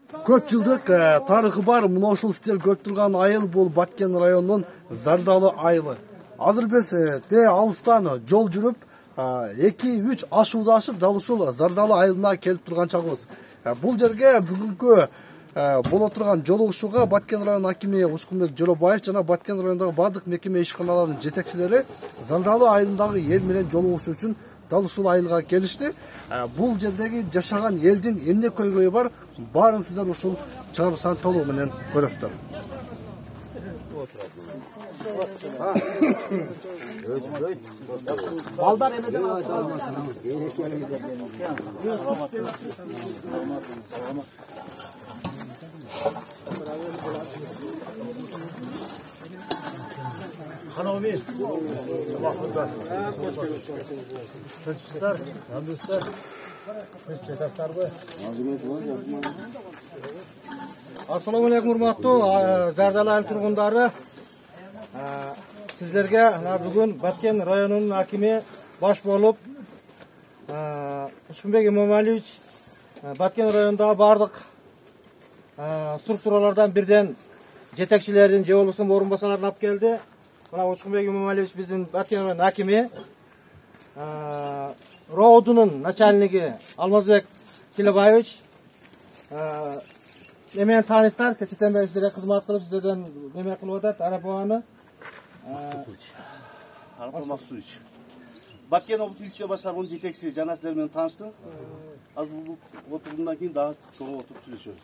Көп жылдык тарыхы бар мына ушул стиль көрүп турган айыл бул Баткен районунун Зардалы айылы. Азыр биз те алыстан жол жүрүп 2-3 ашууда ашып дал ушул Зардалы айылына келип турган чагыбыз. Бул жерге бүгүнкү боло турган жолугушууга Баткен районунун акими Ушкунбек Жолобаев жана Баткен районундагы бардык мекеме ишканаларынын жетекчилери Зардалы айылындагы эл менен жолугушуу үчүн дал ушул айылга келишти. Бул жердеги жашаган элдин эмне көйгөйү бар, баарын сиздер ушул чыгарылышан толугу менен көрөсүздөр. Балдар эмеден Ханаумен, Ассаламу алейкум, урматтуу Зардалы айыл тургундары. Сиздерге бүгүн Баткен районунун акими баш болуп Ушкунбек Имамалиевич Баткен районундагы бардык структуралардан бирден жетекчилерин же болбосо орун басарларын алып келди. Мына Ушкунбек Имамалиевич биздин Баткен районунун акими, РООдунун начальниги Алмазбек Тилебаевич, немен тааныстар, кечитен бери сиздерге кызмат кылып, сиздерден неме кылып атат, Арапованы. Арапов Максуевич. Баткен облустук ишчи башкарманын жетекчиси жана сиздер менен тааныштым. Азыр бул отурумдан кийин дагы чоң отуруп сүйлөшөбүз.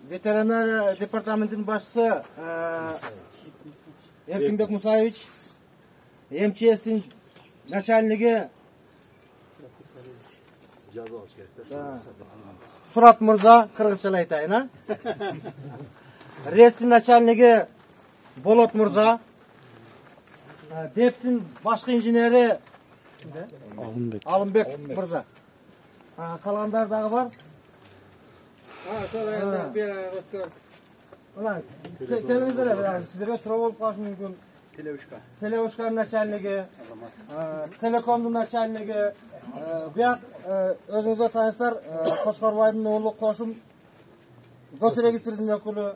Ветеринария департаментinin başçısı Erkinbek Musaевич, МЧС'in начальниги Турат Мырза, кыргызча айтайын, а? РЭС'тин начальниги Болот Мырза, ДЭП'тин башкы инженери Алымбек Мырза. Калгандар дагы бар. Сіздерге сұрау болып қалышы мүмкін. Телеушканың начальниги, телекомдың начальниги, бұяқ өзіңізге таныстар, Қошқарбайдың оğlu Қошым, госрегистрдің өкілі,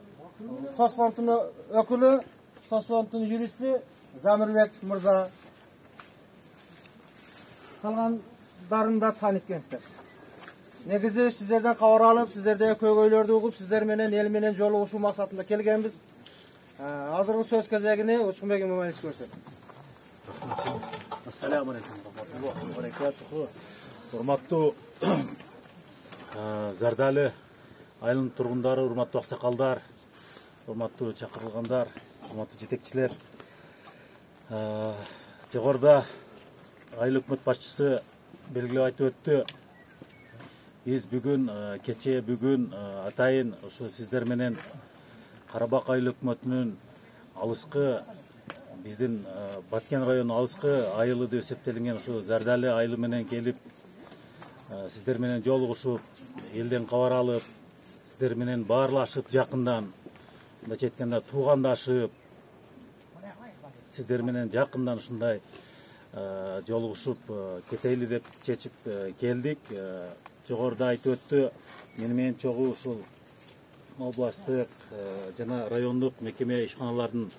Сосфондың өкілі, Сосфондың юристі Замирбек Мырза. Қалғандарын да таныткенсіздер. Негизи сиздерден кабар алып, сиздердеги көйгөйлөрдү угуп, сиздер менен эл менен жолугушуу максатында келгенбиз. Азыркы сөз кезегини Ушкунбек Имамалиевич көрсөт. Ассаламу алейкум. Урматтуу Зардалы айылынын тургундары, урматтуу аксакалдар, урматтуу чакырылгандар, урматтуу жетекчилер. Жогоруда айыл өкмөт башчысы белгилеп айтып өттү. Биз бүгүн атайын ушу сиздер менен Карабак айыл өкмөтүнүн алыскы биздин Баткен районунун алыскы айылы деп эсептелинген ушу Зардалы айылы менен келип сиздер менен жолугушуп, элден кабар алып, сиздер менен баарлашып жакындан, мындайча айтканда туугандашып, сиздер менен жакындан ушундай жолугушуп кетейли деп чечип келдик. Жогоруда айтып өттү, мени менен чогуу ушул областтык жана райондук мекеме ишканалардын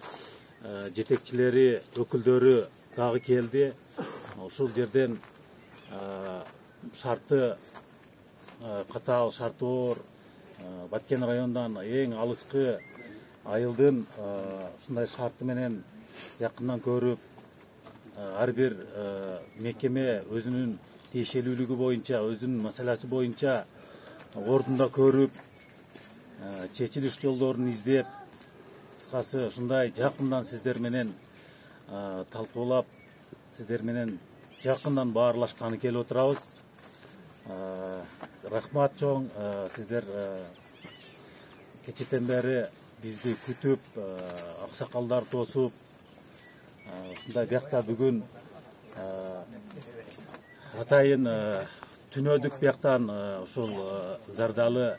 жетекчилери, өкүлдөрү дагы келди. Ушул жерден шарты катаал, шарты оор Баткен районунан эң алыскы айылдын ушундай шарты менен жакындан көрүп, ар бир мекеме өзүнүн тиешелүүлүгү боюнча, өзүнүн маселеси боюнча ордунда көрүп, чечилиш жолдорун издеп, кыскасы ушундай жакындан сиздер менен талкуулап, сиздер менен жакындан баарлашканы келип отурабыз. Рахмат чоң, сиздер кечетен бери бизди күтүп, аксакалдар тосуп, ушундай биякта бүгүн атайын түнөдүк бияктан ушул Зардалы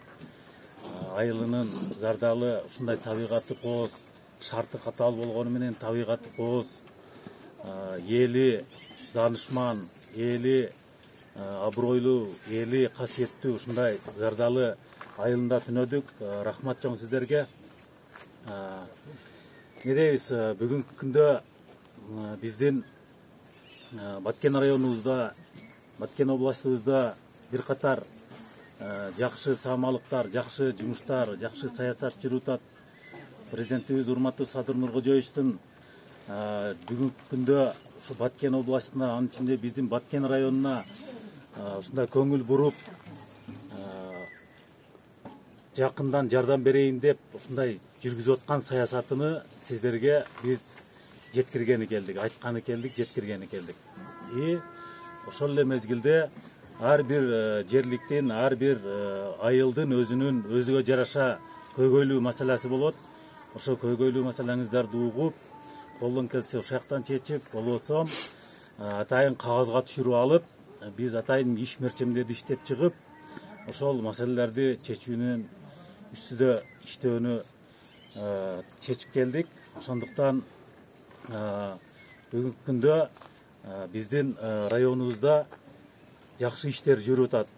айылынын Зардалы ушундай табигаты кооз, шарты катаал болгону менен табигаты кооз, эли данышман, эли абройлуу, эли, касиеттүү ушундай зардалы айылында түнөдүк. Рахмат чоң сиздерге. Не дейбиз, бүгүнкү күндө биздин Баткен районубузда, Баткен областыбызда бир катар жакшы саамалыктар, жакшы жумуштар, жакшы саясат жүрүп атат. Президентибиз урматтуу Садыр Нуркожоевичтин бүгүнкү күндө ушу Баткен областына, анын ичинде биздин Баткен районуна ушундай көңүл буруп, жакындан жардам берейин деп ушундай жүргүзүп аткан саясатыны сиздерге биз жеткиргени келдик, айтканы келдик, жеткиргени келдик. И ошол эле мезгилде ар бир жерликтин, ар бир айылдын өзүгө жараша көйгөйлүү маселеси болот. Ошо көйгөйлүү маселеңиздерди угуп, колдон келсе ушактан чечип, болбосо атайын кагазга түшүрүп алып, биз атайын иш мерчемдерди иштеп чыгып, ошол маселелерди чечүүнүн үстүдө иштөөнү чечип келдик. Ошондуктан бүгүнкү күндө биздин районубузда жакшы иштер жүрүп атат.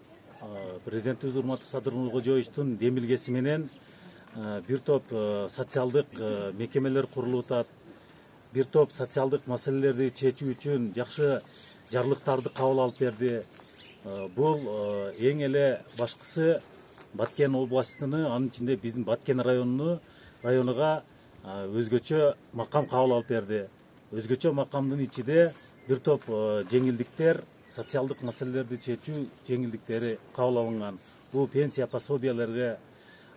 Президентибиз урматтуу Садыр Нуркожоевичтин демилгеси менен бир топ социалдык мекемелер курулуп атат. Бир топ социалдык маселелерди чечүү үчүн жакшы жарлыктарды кабыл алып берди. Бул эң эле башкысы Баткен областыны, анын ичинде биздин Баткен районуга өзгөчө макам кабыл алып берди. Өзгөчө макамдын ичинде бир топ жеңилдиктер, социалдык маселелерди чечүү жеңилдиктери кабыл алынган. Бул пенсия пособиялерге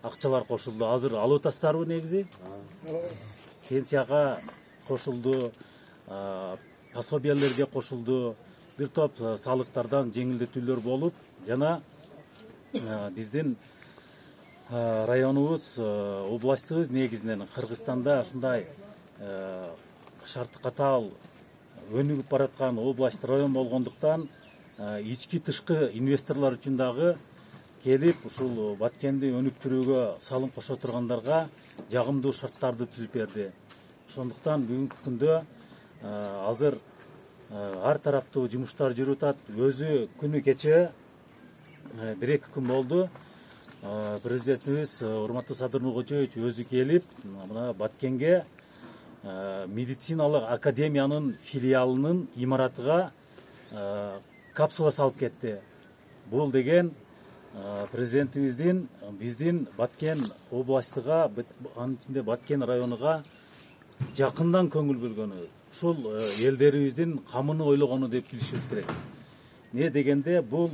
акчалар кошулду. Азыр алып атасыздарбы негизи? Пенсияга кошулду, пособиялерге кошулду, бир топ салыктардан жеңилдетүүлөр болуп, жана биздин районубуз, областыбыз негизинен Кыргызстанда ушундай шарты катаал өнүгүп бараткан область, район болгондуктан ички тышкы инвесторлор үчүн дагы келип ушул Баткенди өнүктүрүүгө салым кошо тургандарга жагымдуу шарттарды түзүп берди. Ошондуктан бүгүнкү күндө азыр ар тараптуу жумуштар жүрүп атат. Өзү күнү кече 1-2 күн болду. Президентибиз урматтуу Садыр Нуркожоевич өзү келип, мына Баткенге медициналык академиянын филиалынын имаратыга капсула салып кетти. Бул деген президентибиздин биздин Баткен областыга, анын ичинде Баткен районуга жакындан көңүл бөлгөнү, ушул элдерибиздин камын ойлогону деп билишибиз керек. Не дегенде бул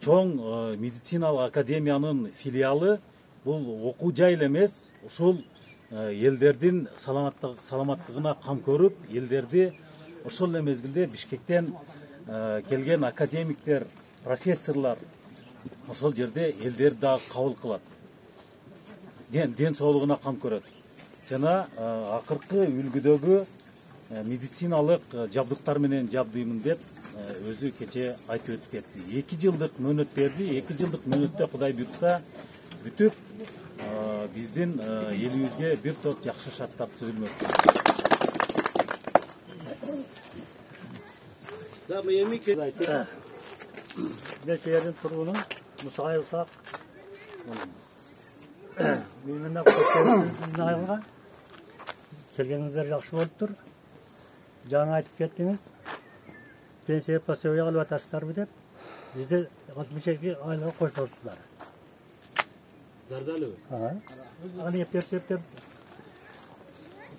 чоң медициналык академиянын филиалы, бул окуу жай эле эмес, ушул элдердин саламаттыгына кам көрүп, элдерди ошол эле мезгилде Бишкектен келген академиктер, профессорлор ошол жерде элдерди дагы кабыл кылат. Ден соолугуна кам көрөт. Жана акыркы үлгүдөгү медициналык жабдыктар менен жабдыймын деп өзү кече айтып өтүп кетти. 2 жылдык мөөнөт берди. 2 жылдык мөөнөттө Кудай буйрса бүтүп биздин элибизге бир топ жакшы шарттар түзүлмөк. Beş yerin turunun Musa Yılsak Mümin'de koşuyorsunuz ayılga kelgenizler yaxşı boluptur. Жаңа айтып кеттiniz. Pensiya пособия алып атасыздарбы деп. Бизде 62 айлыга кошулсуздар. Зардалыбы? Аны ептеп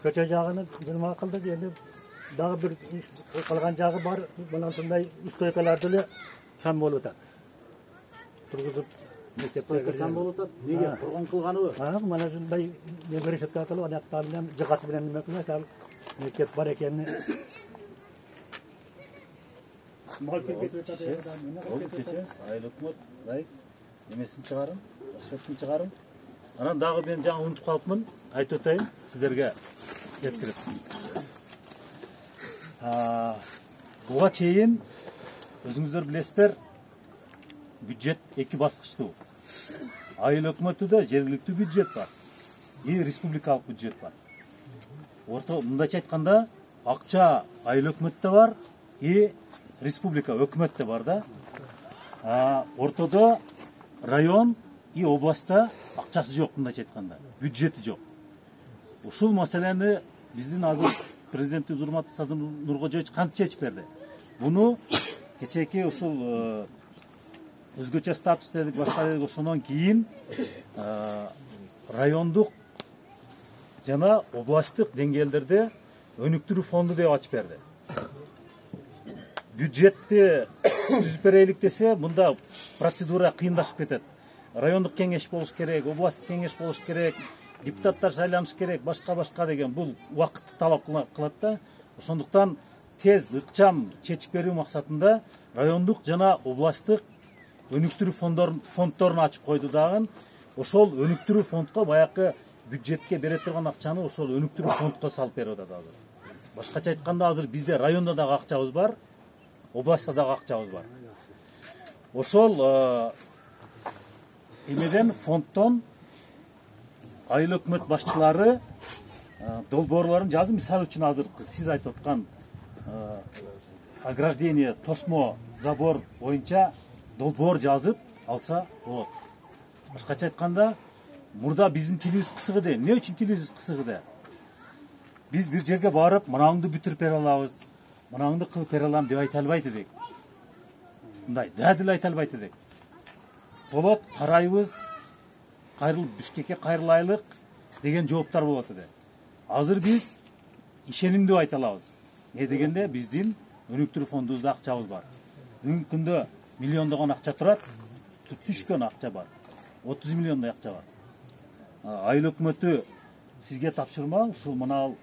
көчө жагыны жыма кылдык, эми дагы бир калган жагы бар. Мынандай стойкаларды эле кам болуп атат. Тургузуп мектепте кам болуп атат. Неге? Курган кылганыбы? Мына ушундай меберешет кылып, аяктары менен жыгат менен неме кылмас, ал мектеп бар экенин. Oldu çeçe, ayıl hükümet, reis, nemesini çıkarım, başörtünü çıkarım. Anam dağı ben жаңа unutуп калыпмын, айтып өтөйүн сиздерге жеткирип. Буга чейин өзүңүздөр билесиздер, бюджет 2 баскычтуу. Айыл өкмөтүдө жергиликтүү бюджет бар и республикалык бюджет бар. Мындайча айтканда, акча айыл өкмөттө бар и республика өкмөт да бар да. Ортодо район и областта акчасы жок, мындайча айтканда, бюджети жок. Ушул маселени биздин азыр президентибиз урматтуу Садыр Нуркожоевич кантип чечип берди? Буну кечээки ушул өзгөчө статус дедик, башка дедик, ошондон кийин райондук жана областтык деңгээлдерде өнүктүрүү фонду деп ачып берди. Бюджетти түзүп берелик десе, мында процедура кыйындашып кетет. Райондук кеңеш болуш керек, областтык кеңеш болуш керек, депутаттар шайланыш керек, башка деген бул убакытты талап кылат да. Ошондуктан тез, ыкчам чечип берүү максатында райондук жана областтык өнүктүрүү фонддорун ачып койду дагы. Ошол өнүктүрүү фондко баягы бюджетке бере турган акчаны ошол өнүктүрүү фондко салып берип атат азыр. Башкача айтканда, азыр бизде районда дагы акчабыз бар, областта дагы акчабыз бар. Ошол эмеден фонддон айыл өкмөт башчылары долбоорлорун жазып, мисалы үчүн азыр сиз айтып аткан ограждение, тосмо, забор боюнча долбоор жазып алса болот. Башкача айтканда, мурда биздин тилибиз кысык эди. Эмне үчүн тилибиз кысык эди? Биз бир жерге барып, мынаңды бүтүрүп бере алабыз, мынаңды кылып бере алам деп айта албайт эдик. Мындай дадил айта албайт эдик. Болот, карайбыз, кайрылып Бишкекке кайрылайлык деген жооптор болот эди. Азыр биз ишенимдүү айта алабыз. Не дегенде, биздин өнүктүрүү фондубузда акчабыз бар. Бүгүнкү күндө миллиондогон акча турат, түшкөн акча бар. 30 миллиондай акча бар. Айыл өкмөтү сизге тапшырма, ушул мына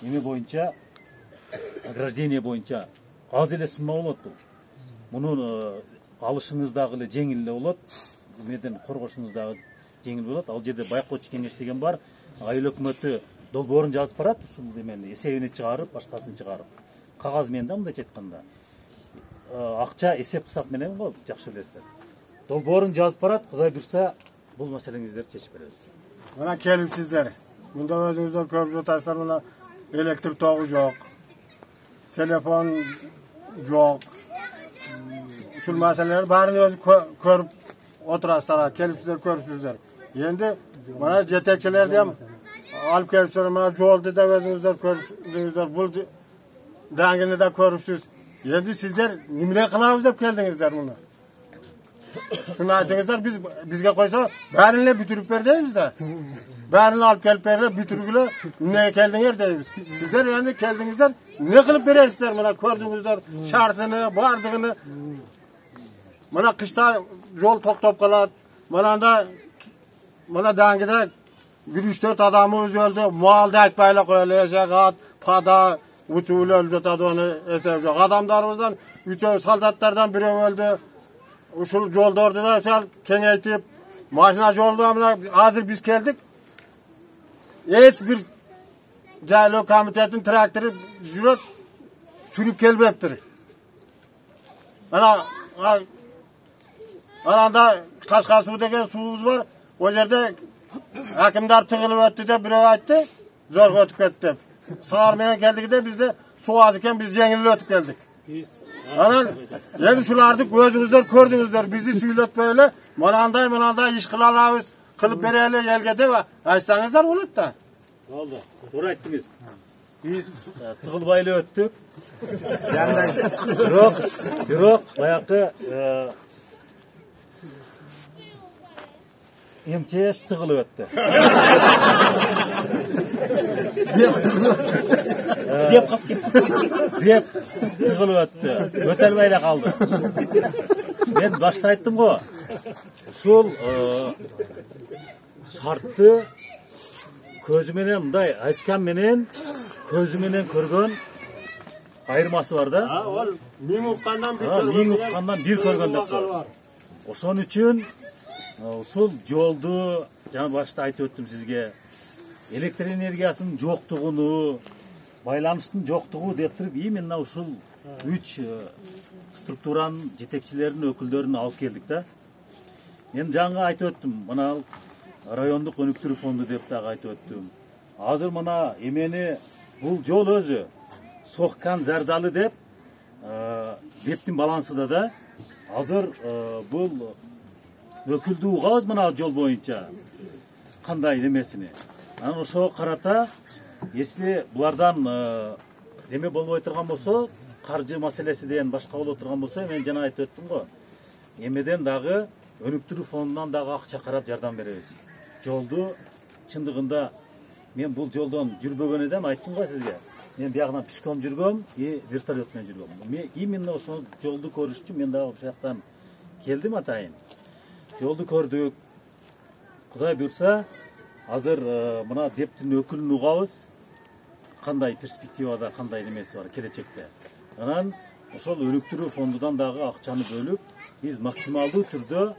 эме боюнча, ограждение боюнча аз эле сумма болот бул. Муну алышыңыз дагы эле жеңил эле болот. Эмеден коргошуңуз дагы жеңил болот. Ал жерде байкоочу кеңеш деген бар. Айыл өкмөтү долбоорун жазып барат, ушул эмени эсебини чыгарып, башкасын чыгарып. Кагаз менен да, мындайча айтканда. Акча эсеп кысап менен го, жакшы билесиздер. Долбоорун жазып барат, Кудай буйрса, бул маселеңиздерди чечип беребиз. Мына келипсиздер. Мында өзүңүздөр көрүп жатасыздар, мына электр тогу жок. Телефон жок. Ушул маселелерди баарын өзү көрүп отурасыздар, келипсиздер, көрүпсүздөр. Энди мына жетекчилерди ham алып келипсиздер, мына жолду да өзүңүздөр көрүпсүздөр, бул даңгыны да көрүпсүз. Енді сіздер немелер қылабыз деп келдіңіздер мұны? Шunu айтыңыздар, бізге қойса бәріне бүтіріп бер дейміз да. Бәріне алып келіп берді, бүтіргілі не келдіңер дейміз. Сіздер енді келдіңіздер, не қылып бересіздер мұна көрдіңіздер, шартыны, бардығыны. Мұна қышта жол тоқтап қалады. Мұна даңғыда 1-3-4 адамымыз өлді, малды айтпайлы қоялы, ешеғат, пада, uçuğuyla öldürdü onu esev yok. Adamlarımızdan, saldatlardan biri öldü. Uşul yolda orada da sal kengeytip, maşina yolda ama hazır biz geldik. Hiç bir Caylo komitetin traktörü jürot sürüp gelmeptir. Ananda Kaşka su degen suyumuz var. O yerde hakimdar tığılıp öttü de biri ayttı. Zor ötüp gitti. Sağır menen geldik de biz de su az iken biz jengil ötüp geldik. Yani şulardı gözünüzler gördünüzler bizi süylötmeyle mananday iş kılalabız kılıp bereli elgede ve aytsanızlar olur da. Oldu. Doğru ayttınız. Biz tığılbayla öttük. Yok bayakı MTS tığılı öttü. Dep tığılıp öttü. Ötelmeyle kaldı. Ben başta ayttım go. Uşul şartты көзүменен мындай айткан менен көзүменен көргөн айырмасы бар да. Ол миң уккандан бир көргөндөн бар. Ошон үчүн ушул жолду жана башта айтып өттүм сизге. Электр энергиясынын жоктугуну, байланыштын жоктугу деп туруп, именно ушул 3 структуранын жетекчилеринин өкүлдөрүн алып келдик да. Мен жаңы айтып өттүм, мына райондук өнүктүрүү фонду деп дагы айтып өттүм. Азыр мына эмени бул жол өзү соккан зардалы деп дептин балансыда да азыр бул өкүлдү угабыз мына жол боюнча кандай немесини. Анан ошого карата если булардан эме болбой турган болсо, каржы маселесиден башка боло турган болсо, мен жана айтып өттүм го. Эмеден дагы өнүктүрүү фондунан дагы акча карап жардам беребиз. Жолду чындыгында мен бул жолдон жүрбөгөн эдем, айттым го сизге. Мен биягынан пешком жүргөм, вертолет менен жүргөм. Мен именно ошол жолду көрүш үчүн мен дагы ошол жактан келдим атайын. Жолду көрдүк. Кудай буйрса, азыр мына дептин өкүлүн угабыз. Кандай перспективада, кандай немеси бар келечекте. Анан ошол өнүктүрүү фондунан дагы акчаны бөлүп, биз максималдуу түрдө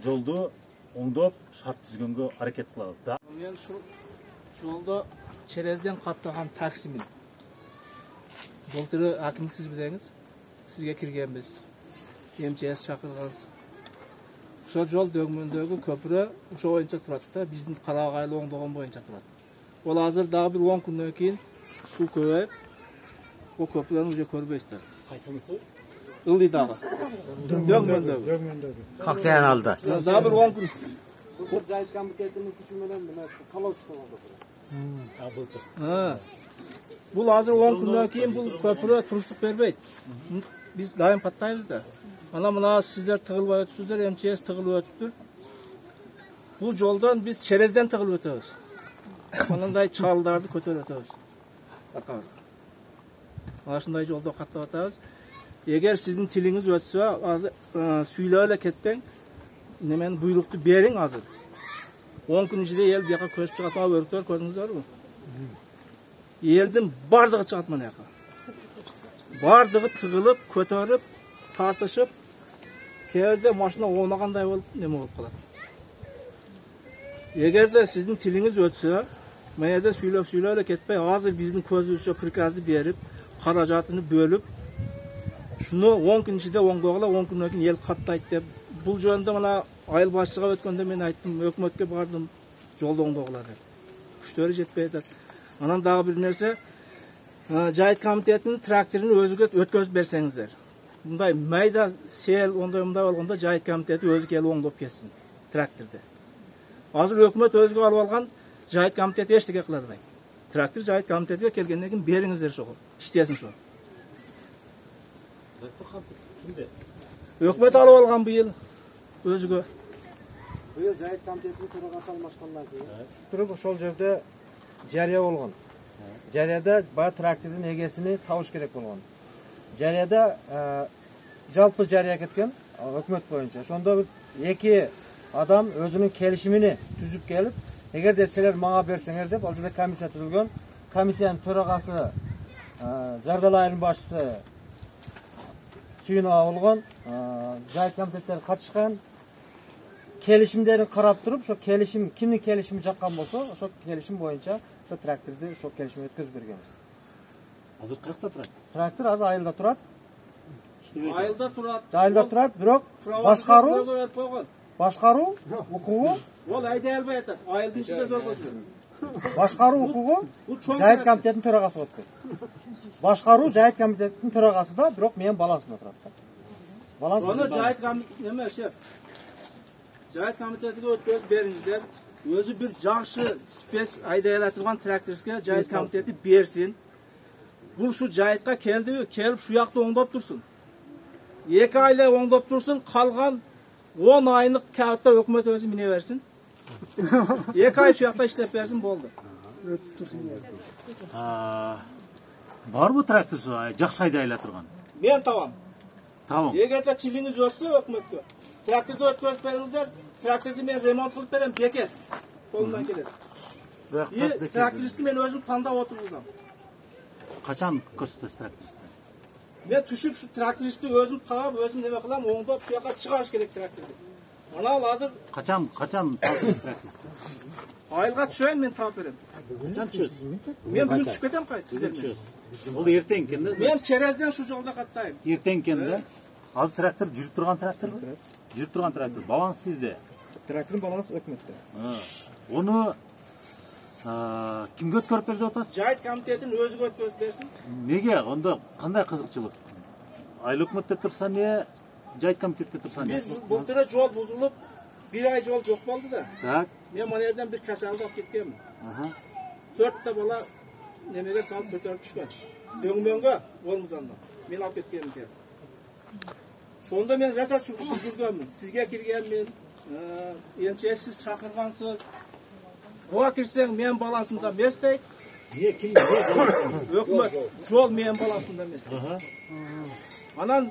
жолду оңдоп, шарт түзгөнгө аракет кылабыз. Мен ушул жолдо черезден каттаган таксимин. Былтыры аким сиз билеңиз, сизге киргенбиз. МЧС чакырганбыз. Ошол жол дөңмөндөгү көпүрө ошол боюнча турат да, биздин Карагайлы оңдогон боюнча турат. Ол азыр дагы бир 10 күндөн кийин суу көбөйүп, о көпүрөнү уже көрбөйсүздөр. Кайсынысы? Ылдыйдагы. Дөңмөндөгү. Каксаян алды. Дагы бир 10 күн. Бул жайыт комитетинин күчү менен мына талоо чыгып Бул азыр 10 күндөн кийин бул көпүрө туруштук бербейт. Биз дайым каттайбыз да. Мына сиздер тыгылбай өтүпсүздөр, МЧС тыгылып өтүптүр. Бул жолдон биз черезден тыгылып өтөбүз. Мындай чалдарды көтөрүп өтөбүз. Акабыз. Ашындай жолдо каттап атабыз. Эгер сиздин тилиңиз өтсө, азыр сүйлөп эле кетпең. Немен буйрукту бериң азыр. 10 күн ичинде эл бияка көчүп чыгат, өрүктөр көрдүңүздөрбү? Элдин бардыгы чыгат мына жака. Бардыгы тыгылып, көтөрүп, тартышып, кээде машина оонагандай болуп, неме болуп калат. Эгерде сиздин тилиңиз өтсө, мына сүйлөп эле кетпей, азыр биздин көзүбүзчө приказды берип, каражатыны бөлүп, шуну 10 күн ичинде оңдогула, 10 күндөн кийин эл каттайт деп. Бул жөнүндө мына айыл башчыга өткөндө мен айттым, өкмөткө бардым, жолду оңдогула деп. Күчтөрү жетпей атат. Анан дагы бир нерсе, жайыт комитетинин тракторун өзүгө өткөзүп берсеңиздер. Мындай майда сел мындай болгондо жайыт комитети өзү келип оңдоп кетсин тракторду. Азыр өкмөт өзүгө алып алган, жайыт комитети эчтеке кыла албайт. Трактор жайыт комитетиге келгенден кийин бериңиздер ошого, иштесин ошо. Өкмөт алып алган быйыл өзүгө. Быйыл жайыт комитетинин төрагасы алмашкандан кийин туруп ошол жерде жарыя болгон. Жарыяда баягы трактордун эгесини табыш керек болгон. Жарыяда жалпы жарыя кеткен өкмөт боюнча. Ошондо бир эки адам өзүнүн келишимини түзүп келип, эгерде силер мага берсеңер деп, ал жерде комиссия түзүлгөн. Комиссиянын төрагасы Жардал айылынын башчысы Сүйүнова болгон, жайыт комитеттери катышкан. Келишимдерин карап туруп, ошо келишим кимдин келишими жаккан болсо, ошо келишим боюнча ошо тракторду ошо келишимге өткөзүп бергенбиз. Азыр каякта турат? Трактор азыр айылда турат. Айылда турат. Айылда турат, бирок башкаруу укугу Ол айдай албай атат. Айылдын ичинде зор көчүрөт. башкаруу укугу жайыт комитетинин төрагасы өткөн. Башкаруу жайыт комитетинин төрагасы да, бирок менин баласында турат. Аны жайыт комитети жайыт комитетиге өткөзүп бериңиздер. Өзү бир жакшы спец айдай ала турган тракторга жайыт комитети берсин. Бул шу жайытка келдиби, келип шу жакты оңдоп турсун. 2 айла оңдоп турсун, калган 10 айlık kağıtta өкмөт өзү мине берсин. 2 ай шу жакта иштеп берсин, болду. Өтүп турсун. Барбы трактор жакшы айдай ала турган? Мен табам. Tamam. Эгерде тилиңиз өссө өкмөткө, тракторду өткөзүп бериңиздер, тракторду мен ремонт кылып берем, бекет. Колунан келет. Трактористти мен өзүм тандап отургузам. Качан көрсөтөсүз трактористти? Мен түшүп шу трактористти өзүм таап, өзүм неме кылам, оңдоп шу жака чыгарыш керек тракторду. Анан азыр Качан таптыңыз трактористти? Айылга түшөйүн, мен таап берем. Качан түшөсүз? Мен бүгүн түшүп кетем кайт. Бул эртең экен да? Мен черезден шу жолда каттайм. Эртең экен да? Азыр трактор жүрүп турган тракторбу? Жүрүп турган трактор. Баланс сизде? Трактордун балансы өкмөттө. Onu kimge өткөрүп берди атасыз? Жайыт комитетин өзүгө өткөзүп берсин. Неге? Онда кандай кызыкчылык? айыл өкмөттө турса не, жайыт комитетте турса не? Biz bu tara yol bozulup bir ay yol yok oldu da. Так. Men mana yerden bir kasalda alıp ketkenmi. Aha. 4 ta bala nemege salıp götürüp düşken. Döngmenge olmazanda. Men alıp ketkenim ki. Sonda men rasat жүргөнмүн. Sizge kirgenmin. Emçe siz çakırgansız. Oğa kirseň men balansımda emestey. Niye kim? Ökmöt jol men balansımda emestey. Aha. Anan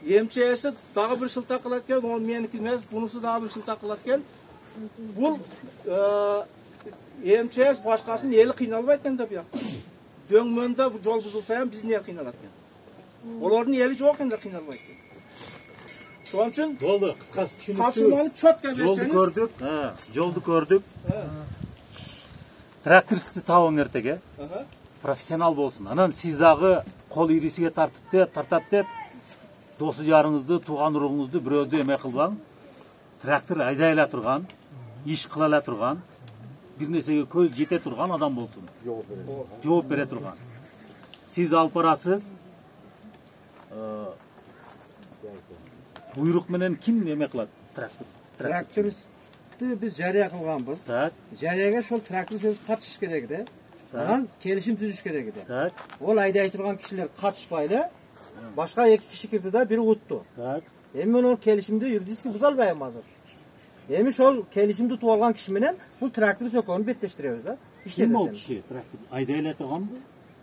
emçesi dagı bir şılta kılatken, ol meniki emes, bunusu dagı bir şılta kılatken. Bul emçes başkasının eli kıynalbaytken da bu ýakda. Döňmende bu jol buzulsa hem biz niye kıynalatken? Olardyň eli jok ende kıynalbaytken. Şoň üçin Boldu, kıskası düşünüktü. kapsılmanı çötke Joldu berseniz. gördük. Ha, joldu gördük. Трактористи табың эртеге. Aha. Profesional bolsun. Anan siz dagы kol irisiге tartat dep dosu jarыңызды, туган уруңузду бирөөдү эме кылбаң. Трактор айдай эле турган, иш кыла эле турган, бир нерсеге көз жете турган адам болсун. Жооп бере турган. Siz алып барасыз. Буйрук менен ким эме кылат? Трактор. Traktoристи biz жарыя кылганбыз. Так, Жарыяга ошол трактор сөзү катышыш керек да. Анан келишим түзүш керек да. так, Ол айдай турган кишилер катышпайлы. Башка эки киши кирди да, бири утtu. так. Эми мен ол келишимди юридически буза албайм азыр. Эми ошол келишимди туп алган киши менен бул трактор сөкөнү беттештиребиз да. Ким ол киши? Трактор айдай эле турганбы?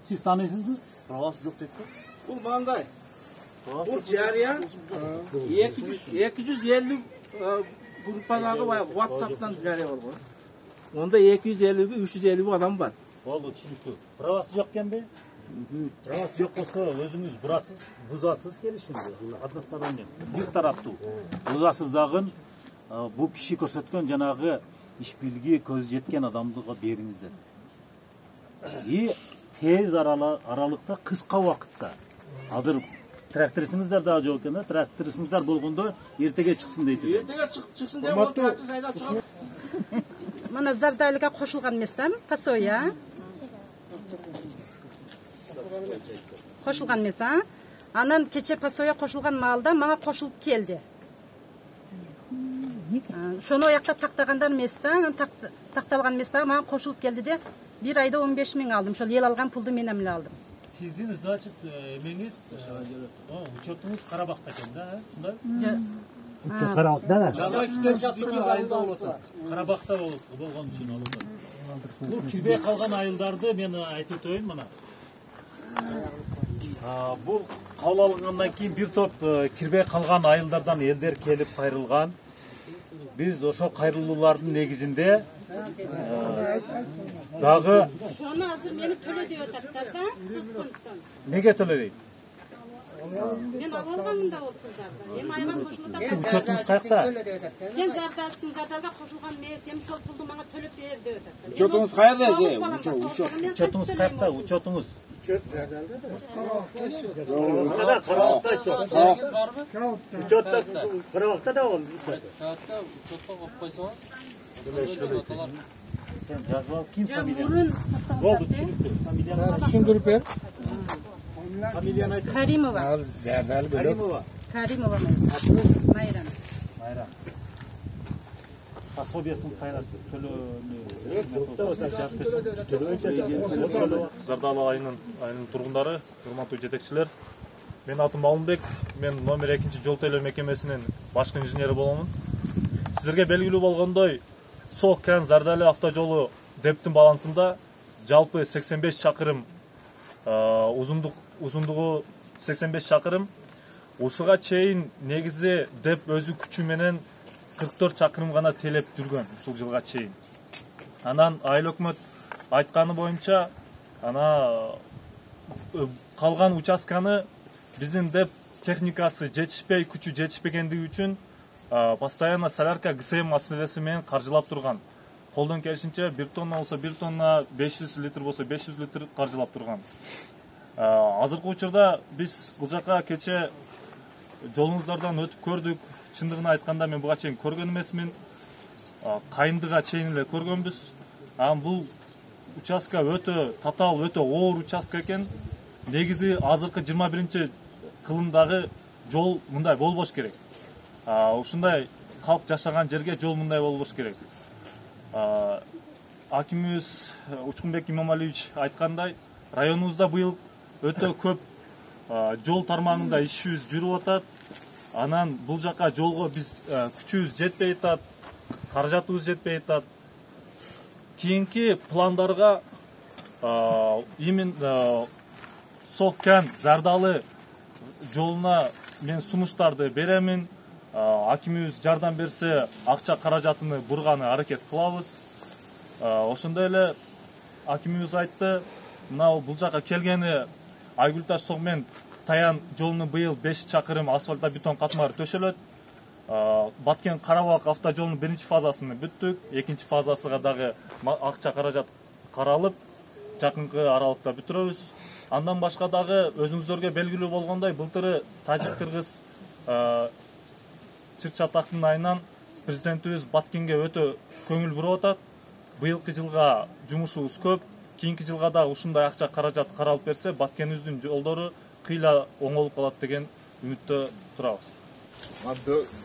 Siz tanıysızbı? Правасы жок дейт да. Bu mандай. Bu jarıya 250 gruppadagı WhatsApp'tan jarıya bolgon. Onda 250 350 adam var. Болду, түшүнүктүү. Правасы жок экенби? Правасы жок болсо өзүңүз бурасыз, бузасыз келишимди. Односторонний, бир тараптуу. Бузасыз дагы бул киши көрсөткөн жанагы иш билги көз жеткен адамдыга бериңиздер. И тез аралыкта, кыска убакытта. Азыр тракторисиңиздер дагы жок экен да, тракторисиңиздер болгондо эртеге чыксын дейт. Ertege çıksın diye o traktör saydap çıkıp Mana Zardaliga qo'shilgan emasmi? Pasoya. Qo'shilgan emas, ha? Anan kecha Pasoya qo'shilgan malda menga qo'shilib keldi. Şonu o yoqda taqtagandan emasda, taqtalgan emasda menga qo'shilib keldi de 1 ayda 15 ming aldım. Şol yel algan puldu men ham aldım. Sizin значит эмеңиз, учетуңуз Карабакта экен да, ушундай? Карабакта да. Карабакта болгон үчүн алынды. Бул кирбей калган айылдарды мен айтып өтөйүн мына. Бул кабыл алынгандан кийин бир топ кирбей калган айылдардан элдер келип кайрылган. Биз ошо кайрылуулардын негизинде дагы Şonu hazır meni töle diyor tatlarda, siz punkttan. неге төлөйт? Men alganımda o pullardan. Hem ayga qo'shilib Siz учетуңуз каякта? Sen Zardalsın, Zardalga qo'shilgan mes, hem şol puldu menga төлөp ber деп атат. Учетуңуз каерде же? Учетуңуз каякта? Учетуңуз. Карабакта учет. Учетта Карабакта да ол учет. Sen жазып ал, ким фамилия? Burun Болду, түшүнүктүү. Фамилияны Düşündürüp ver. фамилияны айт. Karimova. Каримова. Karimova. Майрам. Майра. Пособиясын кайра Зардалы айынын тургундары, урматтуу жетекчилер. Мен атым Алымбек, мен номер 2 жол төлөө мекемесинин башкы инженери боломун. Сиздерге белгилүү болгондой, Сок-Кен Зардалы автожолу Дептин балансында жалпы 85 чакырым узундугу 85 чакырым. Ушуга чейин негизи Деп өзү күчү менен 44 чакырым гана телеп жүргөн ушул жылга чейин. Анан айыл өкмөт айтканы боюнча калган участканы биздин Деп техникасы жетишпей, күчү жетишпегендиги үчүн постоянно солярка ГСМ маселеси менен каржылап турган. Колдон келишинче 1 тонна болсо 1 тонна, 500 литр болсо 500 литр каржылап турган. Азыркы учурда биз бул жака кече жолуңуздардан өтүп көрдүк. Чындыгын айтканда мен буга чейин көргөн эмесмин. Кайындыга чейин эле көргөнбүз. Бул участка өтө татаал, өтө оор участка экен. Негизи азыркы 21 кылымдагы жол мындай болбош керек. Ушундай халк жашаган жерге жол мындай болбош керек. Акимибиз Учкунбек Имамалиевич айткандай, районубузда быйыл өтө көп жол тармагында ишибиз жүрүп атат. Анан бул жака жолго биз күчүбүз жетпей атат, каражатыбыз жетпей атат. Кийинки пландарга именно Совкент Зардалы жолуна мен сунуштарды беремин. Акимибиз жардам берсе, акча каражатыны бурганы аракет кылабыз. Ошондой эле акимибиз айтты, мына бул жака келгени Айгүлташ Согмен Таян жолунун быйыл 5 чакырым асфальта бетон катмары төшөлөт. Баткен Карабак автожолунун биринчи фазасын бүттүк, экинчи фазасыга дагы акча каражат каралып, жакынкы аралыкта бүтүрөбүз. Андан башка дагы өзүңүздөргө белгилүү болгондой, былтыры тажик-кыргыз чыр-чатактын айынан президентибиз Баткенге өтө көңүл буруп атат. Быйылкы жылга жумушубуз көп. Кийинки жылга да ушундай акча каражат каралып берсе, Баткенибиздин жолдору кыйла оңолуп калат деген үмүттө турабыз.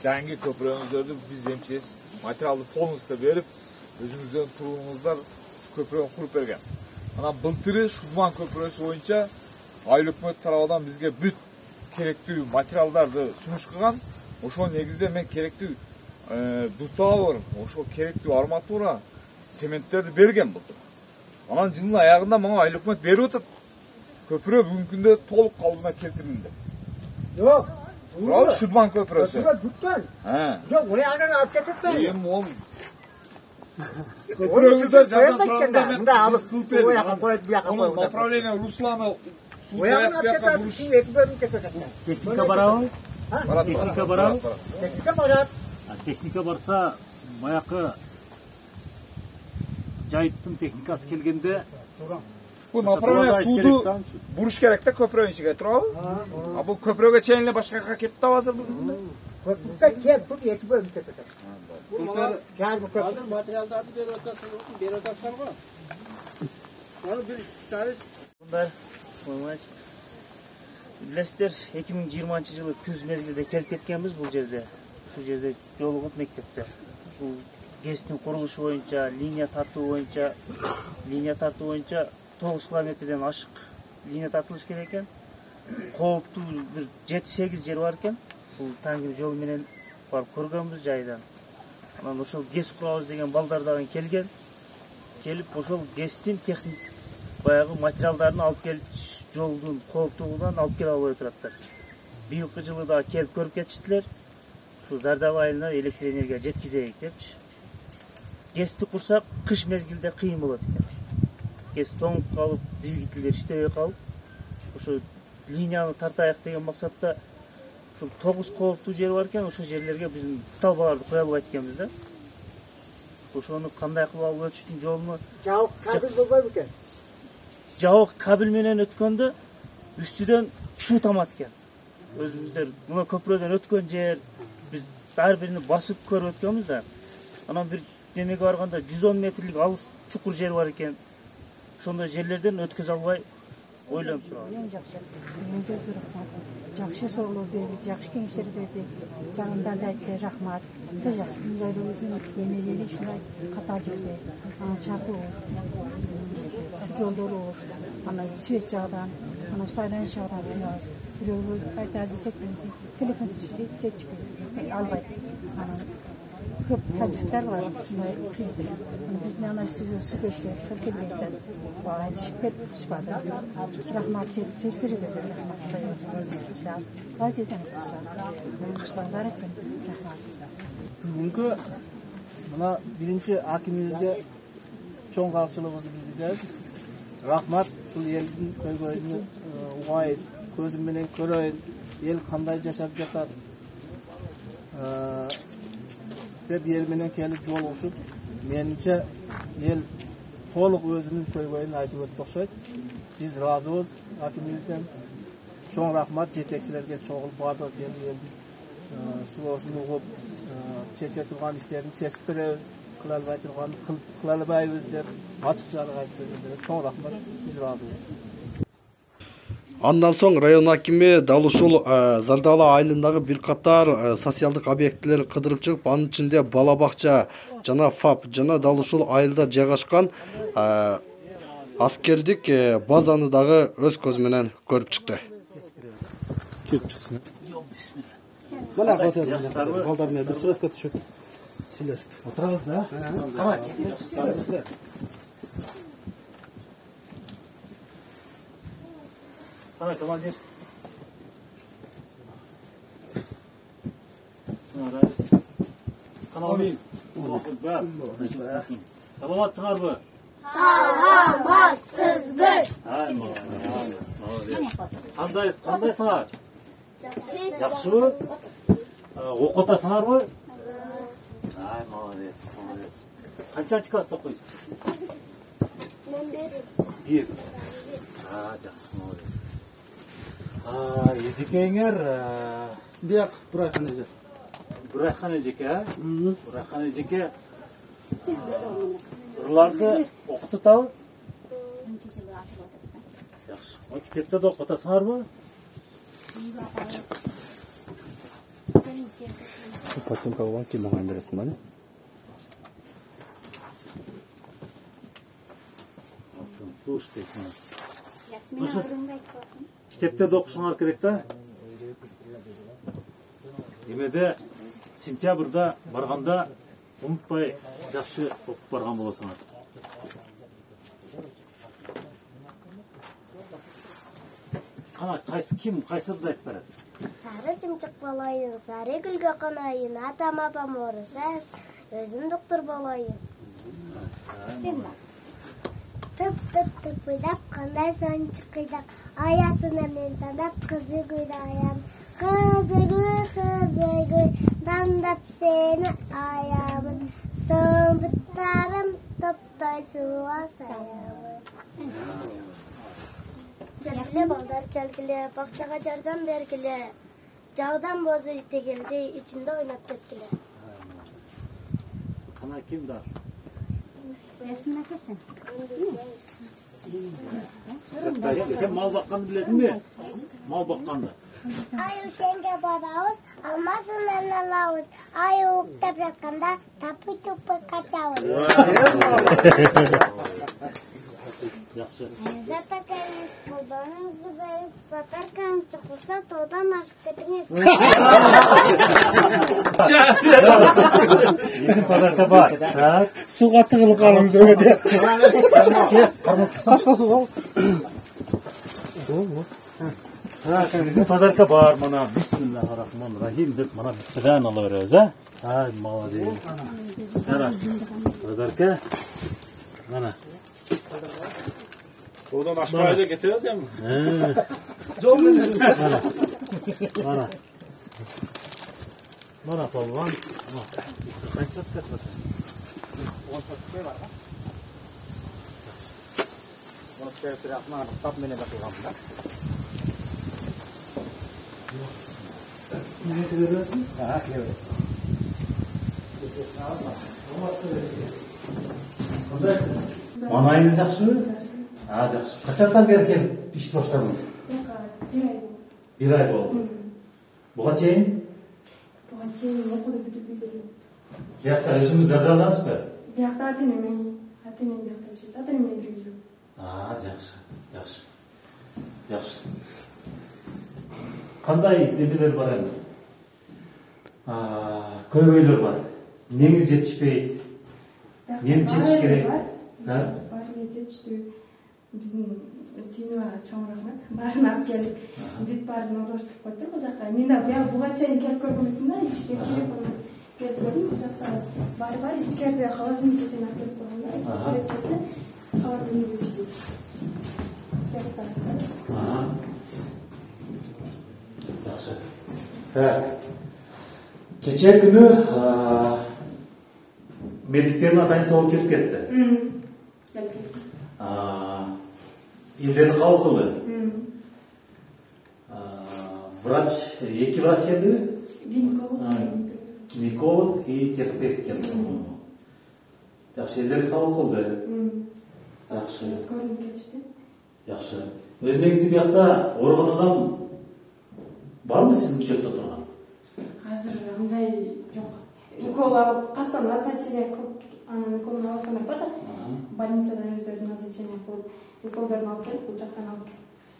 Дәңги көпүрөңүздөрдү биз эмчиз материалды полностью берип, өзүңүздөрдүн тургунуңуздар көпүрөгүн куруп берген. Анан былтыры Шудман көпүрөсү боюнча айыл өкмөт тарабынан бизге бүт керектүү материалдарды сунуш кылган. Ошол негизде мен керектүү дутабыр, ошол керектүү арматура, цементтерди берген былтыр. Анан жылдын аягында мага айыл өкмөт берип атат. Көпүрө бүгүнкү күндө толук калыбына келтирилди. Yok. Bravo Şudman köprüsü. Dükkan. He. Yok oraya kadar alıp getirtmeyin. İyiyim oğlum. Köprüğümüzde candan sıramızda ben biz kılıp verdik. Onun направление Руслана Suya vuruş. Техника барабы? Техника барабы? Teknika barat. Техника барса, баякы жайыптын техникасы келгенде bu направление суду vuruş gerek de köprünün içine getirip bu köprüye çeynle başka ketip de hazır mı? Köprüde kep, bu yeti bölüm ketip. Gel bu köprü. Hazır materiallardı bir rotasyon var. Sonra bir istisarız. Bunlar olmaz. Bilesizler 2020 yılı küz mezgilde kelip ketkenmiz bu жерде. Şu жерде жолугуп мектепте. Bu GES'tin kuruluşu boyunca, linya tartуу boyunca 9 kilometreden aşık linya tartılış gerek eкен. Kooптуу bir 7-8 жер бар экен. Бул таңгы жол менен барып көргөнбүз жайдан. Анан ошол GES курабыз деген балдар дагы келген. Келип ошол GES'тин техник баягы материалдарын алып келип жолдун кооптуулугунан алып келип албай тураттар. Быйылкы жылы да келип көрүп кетиштилер. Şu Zardалы айылына электр энергия жеткизейик депчи. GES'ти курсак кыш мезгилде кыйын болот экен. GES тоңуп калып, двигательдер иштебей калып, ошо линияны тартайык деген максатта ушул 9 кооптуу жер бар экен, ошол жерлерге биздин столбаларды кое албайт экенбиз да. Ошону кандай кылып алып өтүштүн жолуну Жабык кабел болбойбу экен. Жабык кабел менен өткөндө үстүдөн суу тамат экен. Өзүңүздөр мына көпүрөдөн өткөн жер биз ар биrini басып көрүп өткөнбүз да. Анан bir немеге барганда 110 метрлик алыс чукур жер бар экен. Ошондой жерлерден өткөзө албай ойлонуп турабыз. Жакшы соолоо берди, жакшы кеңештер берди. Жанымдан да айтты рахмат. Жакшы жайлоодун эмелери ушундай катар жерде чартуу жолдору анан свет жагдан, анан байланыш жагдан кыйнабыз. Бирөөгө айтар десек телефон жетишпейт, албайт. Анан көп кадрлар бар, ушундай кыйын. Биздин анан сүзөшкө ошол келбейт. Айтышып кетишпады. Рахмат тез берди. Газеттен кашпандар үчүн рахмат. Бүгүнкү мына биринчи акимибизге чоң каршылыгыбызды билдиребиз. Рахмат, бул элдин көйгөйүн угайын, көзүм менен көрөйүн, эл кандай жашап жатат. Деп ел менен келип жолугушуп, менимче ел толук өзүнүн көйгөйүн айтып өттү окшойт. Биз ыраазыбыз акимибизден. Чоң рахмат жетекчилерге, чогул бардык элдин сулоосун угуп, чече турган иштерин чечип беребиз, кыла албай турганды кыла албайбыз деп ачык жарык айтып бергендерге чоң рахмат. Биз ыраазыбыз. Андан соң район акими дал ушул Зардалы айылындагы бир катар социалдык объектилерди кыдырып чыгып, анын ичинде бала бакча жана ФАП жана дал ушул айылда жайгашкан аскердик базаны дагы өз көзү менен көрүп чыкты. Келіп шықсын. Мына балдарына бір суретке түшіп сөйлесіп отырамыз да. Қалай, командир? Саламатсыңар бі? Саламатсызбыз. Қандайсыңар? Жақсы бі? Оқытасыңар бі? Молодец, молодец. Қаншанчы класста оқисың? Мен Bir. Жақсы, молодец. Ежекеңер Бурайхан ежеке, Бурайхан ежеке ұрыларды оқыты тау? Жақсы. Кітепті де оқытасыңар бі? Пацанка olan kim hangi resimden? Kitapta оқышыңар керек та? Емеде сентябрьда барғанда ұмытпай жақсы оқып барған боласыңар. Қайсырды айтып барады? Сары чымчық болайын, сары гүлге қонайын, атам апам орыс, өзім доктор болайын. Сен бар. Тып-тып-тып бұйдап, қандай соң чықидақ, аясына мен таңдап, қызы гүлді аям. Қызы гүл, таңдап сені аямын, соң бұттарым топтай суға саямын. Келгіле балдар келгіле, бақчаға жардан бергіле, жаудан бозы тегелді, içinde ойнап кеткіле. Қана кім да? Ясмин әкесін. Сен мал баққанды білесің бе? Мал баққанды. Ай үлкенге барауыз, алмасынан алауыз. Ай ұқтап жатқанда тапы-тупы қачауыз. Жақсы. Затакайыңыз, қолдарыңызды беріңіз, батаркаңыз шықылса, тодан ашып кетіңіз. Bizim pazarda var. Суға тығылып қалыңыз өте. Қашқа суға. Bizim pazarda var mana. Bismillahirrahmanirrahim деп mana bitirən alırız ha. Ay молодец. Qara. Pazarda mana. Oradan aşağıya da getiriyoruz ya mı? Mana. Mana polvon. Qancha ketdi? 10 sotkay var ha. Bunu terapiyasını anıqtab mene bakıramda. Ne görüyorsun? Ha, görüyorsun. Manayınız жақсы mı? Ha, жақсы. Kaçaktan beri gelip iş başladınız? Bir ay oldu. Buğa çeyin? Buğa çeyin, okudu bütüp bizelim. Жақта өзіңіз дағдалдансыз ба? Бияқта атенемен бияқта жет, атенемен бірге жүріп. Жақсы, жақсы. Жақсы. Қандай немелер бар енді? Көбейлер бар. Неңіз жетішпейді? Нені жетіш керек? Бәріне жетішті. Біздің сүйіні чоң рахмет. Барын алып келіп, бет барын одырыстып қойдық бұл жаққа. Мен де бұға чайын келіп көргімісін да, ешке керек болмайды. Келіп көрдім, бұл жақта бар, ешкерде қалатын кечен алып келіп қойғанда, сурет келсе, қалатын не өшті. Жақсы. Кеше күні медиктердің атайын тоғы келіп кетті. Елдерді қабыл қылды. Врач, екі врач еді? Гинеколог и терапевт келді. Жақсы, елдерді қабыл қылды. Жақсы. Көрініп кетішті. Жақсы. Өзбекиз биякта оргон адам барбы сиздин учетто турган? Азыр андай жок. Укол алып, кастан назначение кылып, анан уколун алып кана бар. Больницадан өздөрү назначение кылып, уколдорун алып келип, бул жактан алып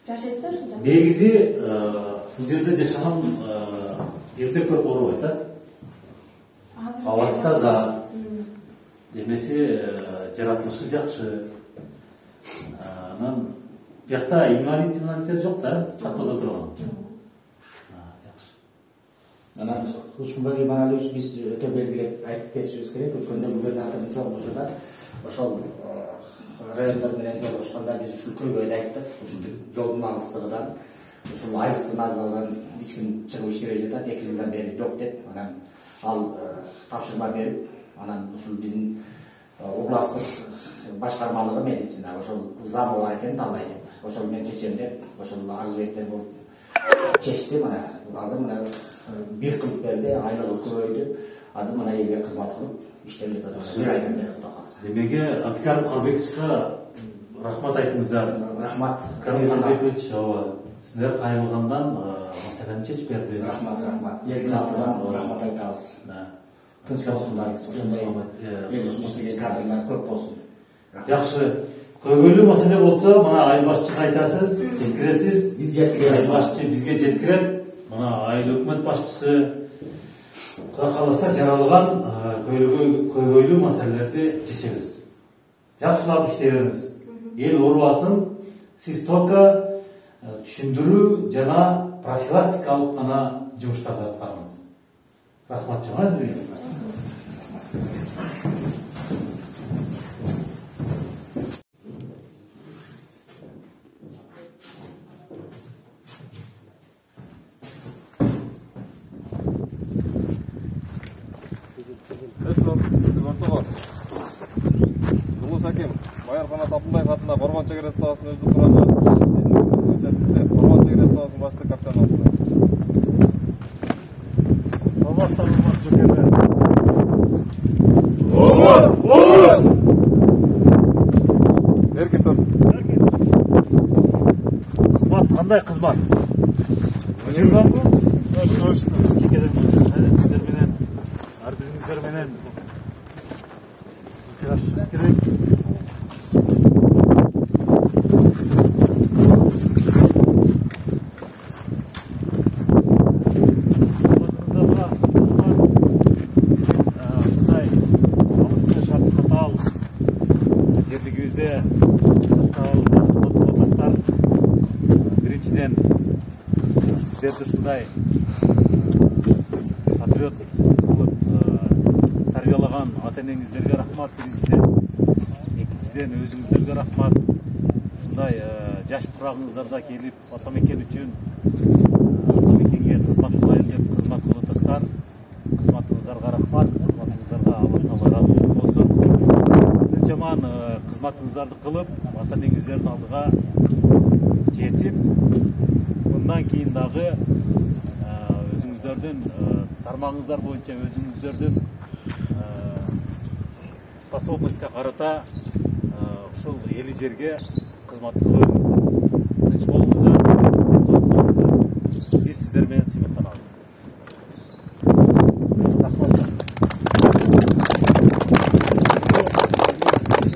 жашайт да ушул жакта. Негизи бул жерде жашаган эрте көп оорубайт да. Абасы таза. Демеси жаратылышы жакшы. Анан биякта инвалидтер жок да, каттоодо турган. Анан Ушунбай Иманалиевич биз өтө белгилеп айтып кетишибиз керек. Өткөндө губернатордун чогулушунда ошол райондор менен жолугушканда биз ушул көйгөйдү айттык. Ушул жолдун алыстыгынан, ушул айлыктын аздыгынан эч ким чыгып иштебей жатат. 2 жылдан бери жок деп, анан ал тапшырма берип, анан ушул биздин областтык башкармалыгы медицина ошол замы бар экен талдай деп. Ошол мен чечем деп, ошол арзыбектер болуп чечти. Мына азыр мына бир кылып берди, айлыгы көбөйдү. Азыр мына элге кызмат кылып иштеп жатат. Бир айдан бери Кудай калса. Демеги Абдикарим Карбековичке рахмат айтыңыздар. Рахмат. Карим Карбекович, сиздер кайрылгандан маселени чечип берди. Рахмат. Элдин атынан рахмат айтабыз. Тынч болсундар. Ошондой эл жұмыс деген кадрлар көп болсун. Жакшы. Көйгөйлүү маселе болсо, мына айыл башчыга айтасыз, жеткиресиз. Биз жеткиребиз. Айыл башчы бизге жеткирет. Мына айыл өкмөт башчысы Кудай кааласа жаралган көйгөйлүү маселелерди чечебиз. Жакшылап иштей беребиз. Эл оорубасын, сиз только түшүндүрүү жана профилактикалык гана жумуштарды аткарыңыз. Рахмат жана сизге. Улус аким Майырканат Абдуллаев атындагы Коргон чек ара ставасынын өздүк курамы боюнча бизде Коргон чек ара ставасынын башчысы капитан Абдуллаев. Саламатсыздар, урматтуу жокейлер. Эркин тур. Кызмат кандай кызмат? Жүргөнбү? Сиздер менен, ар бириңиздер менен учурашышыбыз керек. Жерлигибизде отастар биринчиден сиздерди ушундай патриот кылып тарбиялаган ата энеңиздерге рахмат биринчиден, экинчиден өзүңүздөргө рахмат. Ушундай жаш курагыңыздарда келип ата мекен үчүн ата мекенге кызмат кылайын деп кызмат кылып атасыздар. Кызматыңыздарга рахмат, кызматыңыздарга Алла таала ыраазы болсун. Жаман кызматыңыздарды кылып, ата энеңиздердин алдыга жетип, мындан кийин дагы өзүңүздөрдүн тармагыңыздар боюнча өзүңүздөрдүн способностька карата ушул эли жерге кызмат кылып